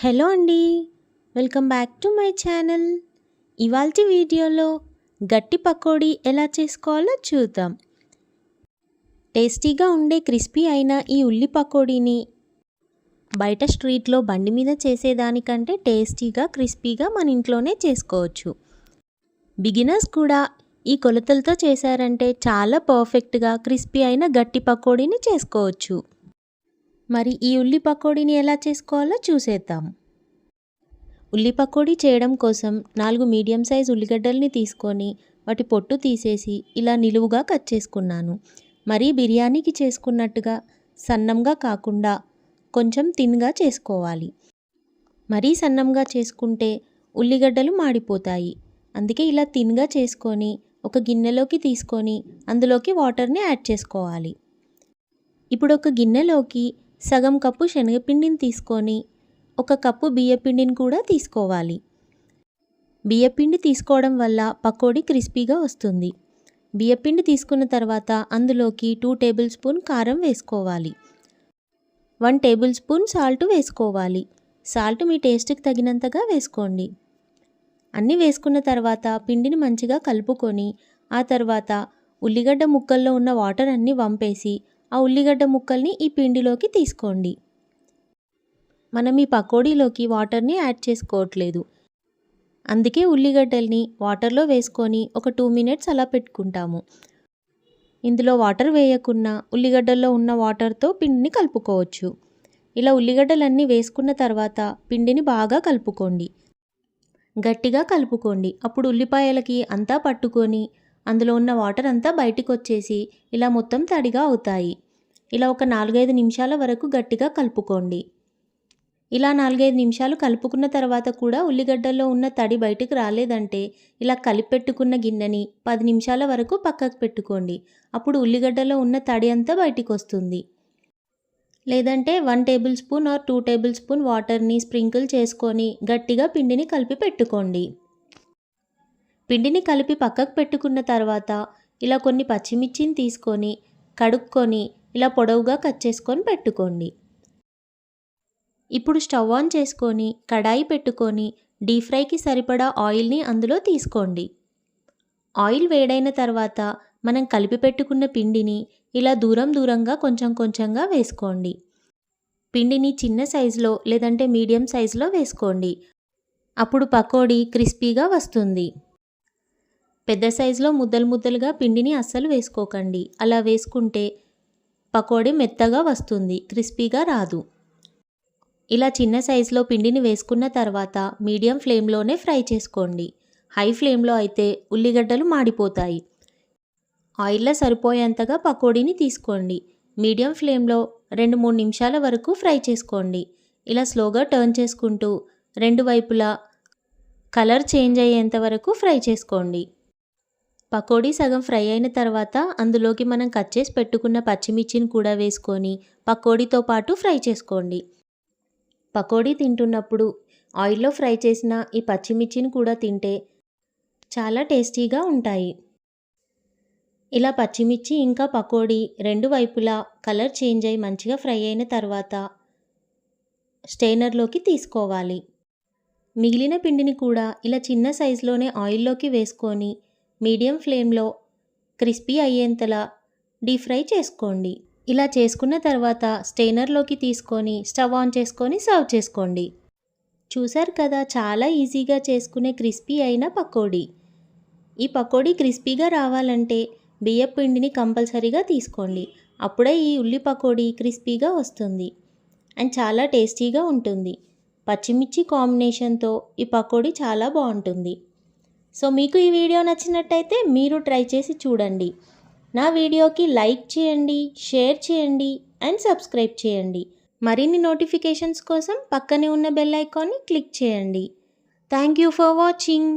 Hello అండి. Welcome back to my channel. ఇవాల్టి వీడియోలో గట్టి పకోడీ ఎలా చేసుకోవాలో చూద్దాం. టేస్టీగా ఉండే క్రిస్పీ అయిన ఈ ఉల్లి పకోడీని బయట స్ట్రీట్లో బండి మీద చేసేదానికంటే టేస్టీగా క్రిస్పీగా మన ఇంట్లోనే చేసుకోవచ్చు. బిగినర్స్ కూడా ఈ కొలతలతో చేశారంటే చాలా పర్ఫెక్ట్గా క్రిస్పీ అయిన గట్టి పకోడీని చేసుకోవచ్చు. మరి ఈ ఉల్లి పకోడీని ఎలా చేసుకోవాలో చూసేద్దాం. ఉల్లి పకోడీ చేయడం కోసం 4 మీడియం సైజ్ ఉల్లిగడ్డల్ని తీసుకొని వాటి పొట్టు తీసేసి ఇలా నిలువుగా కట్ చేసుకున్నాను. మరీ బిర్యానీకి చేసుకున్నట్టుగా సన్నంగా కాకుండా కొంచెం థిన్‌గా చేసుకోవాలి. మరీ సన్నంగా చేసుకుంటే ఉల్లిగడ్డలు మాడిపోతాయి. అందుకే ఇలా థిన్‌గా చేసుకొని ఒక గిన్నెలోకి తీసుకొని అందులోకి వాటర్‌ని యాడ్ చేసుకోవాలి. ఇప్పుడు ఒక గిన్నెలోకి సగం కప్పు శనగపిండిని తీసుకొని ఒక కప్పు బియ్యపిండిని కూడా తీసుకోవాలి. బియ్యపిండి తీసుకోవడం వల్ల పకోడీ క్రిస్పీగా వస్తుంది. బియ్యపిండి తీసుకున్న తర్వాత అందులోకి 2 టేబుల్ స్పూన్ కారం వేసుకోవాలి. 1 టేబుల్ స్పూన్ సాల్ట్ వేసుకోవాలి. సాల్ట్ మీ టేస్ట్కి తగినంతగా వేసుకోండి. అన్నీ వేసుకున్న తర్వాత పిండిని మంచిగా కలుపుకొని ఆ తర్వాత ఉల్లిగడ్డ ముక్కల్లో ఉన్న వాటర్ అన్నీ వంపేసి ఆ ఉల్లిగడ్డ ముక్కల్ని ఈ పిండిలోకి తీసుకోండి. మనం ఈ పకోడీలోకి వాటర్ని యాడ్ చేసుకోవట్లేదు. అందుకే ఉల్లిగడ్డల్ని వాటర్లో వేసుకొని ఒక 2 మినిట్స్ అలా పెట్టుకుంటాము. ఇందులో వాటర్ వేయకున్నా ఉల్లిగడ్డల్లో ఉన్న వాటర్తో పిండిని కలుపుకోవచ్చు. ఇలా ఉల్లిగడ్డలన్నీ వేసుకున్న తర్వాత పిండిని బాగా కలుపుకోండి. గట్టిగా కలుపుకోండి. అప్పుడు ఉల్లిపాయలకి అంతా పట్టుకొని అందులో ఉన్న వాటర్ అంతా బయటికి వచ్చేసి ఇలా మొత్తం తడిగా అవుతాయి. ఇలా ఒక 4-5 నిమిషాల వరకు గట్టిగా కలుపుకోండి. ఇలా 4-5 నిమిషాలు కలుపుకున్న తర్వాత కూడా ఉల్లిగడ్డల్లో ఉన్న తడి బయటకు రాలేదంటే ఇలా కలిపెట్టుకున్న గిన్నెని 10 నిమిషాల వరకు పక్కకు పెట్టుకోండి. అప్పుడు ఉల్లిగడ్డలో ఉన్న తడి అంతా బయటికి వస్తుంది. లేదంటే 1 table spoon or 2 table spoon వాటర్ని స్ప్రింకిల్ చేసుకొని గట్టిగా పిండిని కలిపి పెట్టుకోండి. పిండిని కలిపి పక్కకు పెట్టుకున్న తర్వాత ఇలా కొన్ని పచ్చిమిర్చిని తీసుకొని కడుక్కొని ఇలా పొడవుగా కట్ చేసుకొని పెట్టుకోండి. ఇప్పుడు స్టవ్ ఆన్ చేసుకొని కడాయి పెట్టుకొని డీప్ ఫ్రైకి సరిపడా ఆయిల్ని అందులో తీసుకోండి. ఆయిల్ వేడైన తర్వాత మనం కలిపి పెట్టుకున్న పిండిని ఇలా దూరంగా కొంచెం కొంచెంగా వేసుకోండి. పిండిని చిన్న సైజులో లేదంటే మీడియం సైజులో వేసుకోండి. అప్పుడు పకోడీ క్రిస్పీగా వస్తుంది. పెద్ద సైజులో ముద్దలుగా పిండిని అస్సలు వేసుకోకండి. అలా వేసుకుంటే పకోడీ మెత్తగా వస్తుంది, క్రిస్పీగా రాదు. ఇలా చిన్న సైజులో పిండిని వేసుకున్న తర్వాత మీడియం ఫ్లేమ్లోనే ఫ్రై చేసుకోండి. హై ఫ్లేమ్లో అయితే ఉల్లిగడ్డలు మాడిపోతాయి. ఆయిల్లో సరిపోయేంతగా పకోడీని తీసుకోండి. మీడియం ఫ్లేమ్లో 2-3 నిమిషాల వరకు ఫ్రై చేసుకోండి. ఇలా స్లోగా టర్న్ చేసుకుంటూ 2 వైపులా కలర్ చేంజ్ అయ్యేంత వరకు ఫ్రై చేసుకోండి. పకోడీ సగం ఫ్రై అయిన తర్వాత అందులోకి మనం కట్ చేసి పెట్టుకున్న పచ్చిమిర్చిని కూడా వేసుకొని పకోడీతో పాటు ఫ్రై చేసుకోండి. పకోడీ తింటున్నప్పుడు ఆయిల్లో ఫ్రై చేసిన ఈ పచ్చిమిర్చిని కూడా తింటే చాలా టేస్టీగా ఉంటాయి. ఇలా పచ్చిమిర్చి ఇంకా పకోడీ 2 వైపులా కలర్ చేంజ్ అయ్యి మంచిగా ఫ్రై అయిన తర్వాత స్టెయినర్లోకి తీసుకోవాలి. మిగిలిన పిండిని కూడా ఇలా చిన్న సైజులోనే ఆయిల్లోకి వేసుకొని మీడియం ఫ్లేమ్లో క్రిస్పీ అయ్యేంతలా డీప్ ఫ్రై చేసుకోండి. ఇలా చేసుకున్న తర్వాత స్టెయినర్లోకి తీసుకొని స్టవ్ ఆన్ చేసుకొని సర్వ్ చేసుకోండి. చూసారు కదా, చాలా ఈజీగా చేసుకునే క్రిస్పీ అయిన పకోడీ. ఈ పకోడీ క్రిస్పీగా రావాలంటే బియ్యపు పిండిని కంపల్సరీగా తీసుకోండి. అప్పుడే ఈ ఉల్లి పకోడీ క్రిస్పీగా వస్తుంది అండ్ చాలా టేస్టీగా ఉంటుంది. పచ్చిమిర్చి కాంబినేషన్తో ఈ పకోడీ చాలా బాగుంటుంది. సో మీకు ఈ వీడియో నచ్చినట్టయితే మీరు ట్రై చేసి చూడండి. నా వీడియోకి లైక్ చేయండి, షేర్ చేయండి అండ్ సబ్స్క్రైబ్ చేయండి. మరిన్ని నోటిఫికేషన్స్ కోసం పక్కనే ఉన్న బెల్ ఐకాన్ని క్లిక్ చేయండి. Thank you for watching.